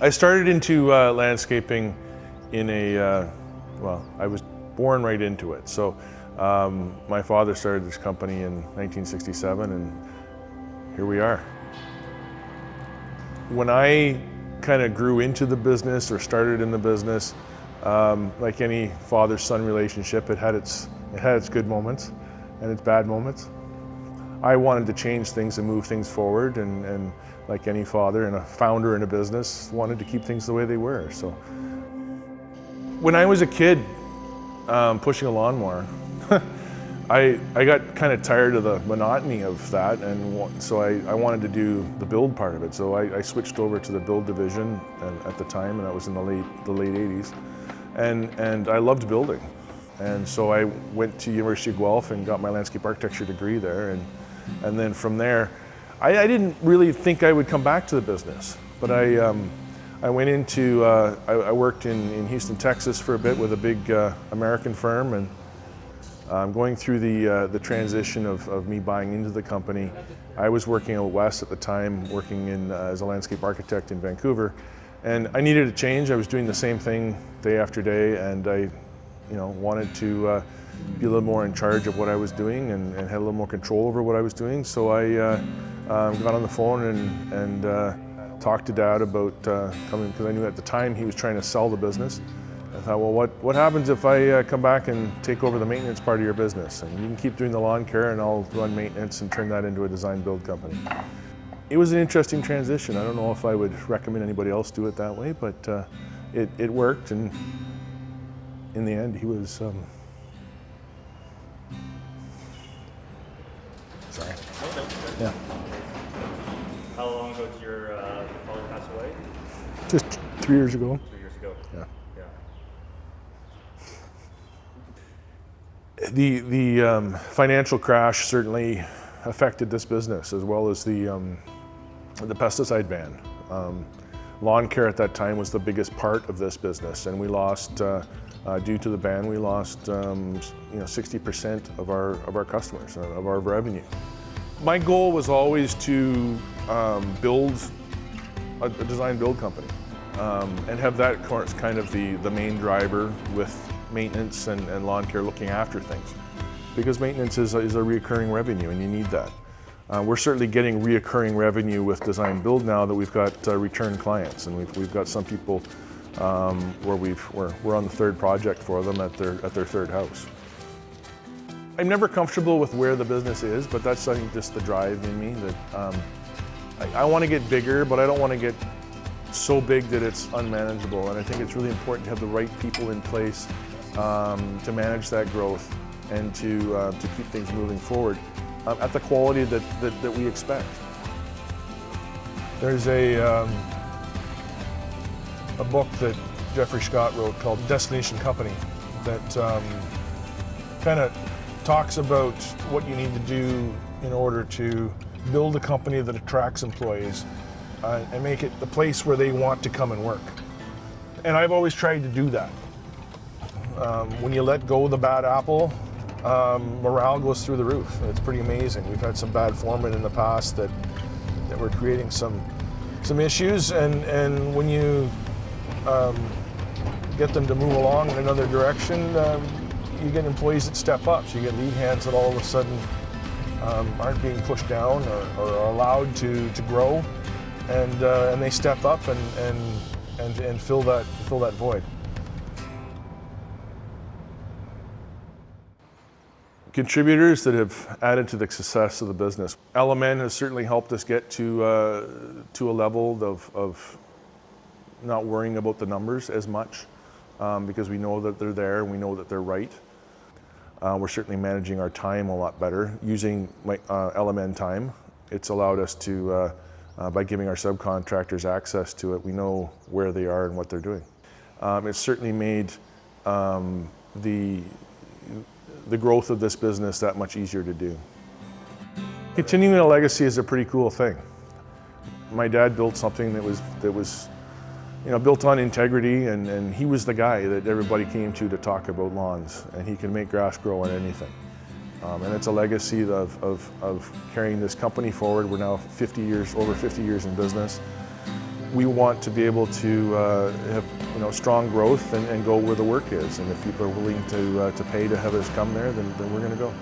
I started into landscaping in well, I was born right into it. So my father started this company in 1967 and here we are. When I kind of grew into the business or started in the business, like any father-son relationship, it had its good moments and its bad moments. I wanted to change things and move things forward, and like any father and a founder in a business, wanted to keep things the way they were. So when I was a kid pushing a lawnmower, I got kind of tired of the monotony of that, and so I wanted to do the build part of it. So I switched over to the build division at the time, and that was in the late 80s. And I loved building. And so I went to University of Guelph and got my landscape architecture degree there. And then from there, I didn't really think I would come back to the business. But I went into, I worked in Houston, Texas for a bit with a big American firm. And going through the transition of me buying into the company, I was working out west at the time, working as a landscape architect in Vancouver. And I needed a change. I was doing the same thing day after day, and I wanted to be a little more in charge of what I was doing and had a little more control over what I was doing. So I got on the phone and talked to Dad about coming, because I knew at the time he was trying to sell the business. I thought, well, what happens if I come back and take over the maintenance part of your business? And you can keep doing the lawn care and I'll run maintenance and turn that into a design build company. It was an interesting transition. I don't know if I would recommend anybody else do it that way, but it worked, and in the end he was, sorry. Yeah. How long ago did your father pass away? Just 3 years ago. 3 years ago. Yeah. Yeah. The financial crash certainly affected this business, as well as the pesticide ban. Lawn care at that time was the biggest part of this business, and we lost, due to the ban, we lost 60% of our customers, of our revenue. My goal was always to build a design build company and have that kind of the main driver with maintenance and lawn care, looking after things. Because maintenance is a recurring revenue, and you need that. We're certainly getting reoccurring revenue with design build now that we've got return clients, and we've got some people where we're on the third project for them at their third house. I'm never comfortable with where the business is, but that's, I think, just the drive in me that I want to get bigger, but I don't want to get so big that it's unmanageable. And I think it's really important to have the right people in place to manage that growth and to keep things moving forward at the quality that we expect. There's a book that Jeffrey Scott wrote called Destination Company that kind of talks about what you need to do in order to build a company that attracts employees and make it the place where they want to come and work. And I've always tried to do that. When you let go of the bad apple, morale goes through the roof. It's pretty amazing. We've had some bad foremen in the past that were creating some issues, and when you get them to move along in another direction, you get employees that step up. So you get lead hands that all of a sudden aren't being pushed down or are allowed to grow, and they step up and fill that void. Contributors that have added to the success of the business. LMN has certainly helped us get to a level of not worrying about the numbers as much, because we know that they're there and we know that they're right. We're certainly managing our time a lot better using LMN time. It's allowed us to, by giving our subcontractors access to it, we know where they are and what they're doing. It's certainly made the growth of this business that much easier to do. Continuing a legacy is a pretty cool thing. My dad built something that was built on integrity, and he was the guy that everybody came to talk about lawns, and he can make grass grow on anything. And it's a legacy of carrying this company forward. We're now over 50 years in business, we want to be able to have strong growth and go where the work is. And if people are willing to pay to have us come there, then we're going to go.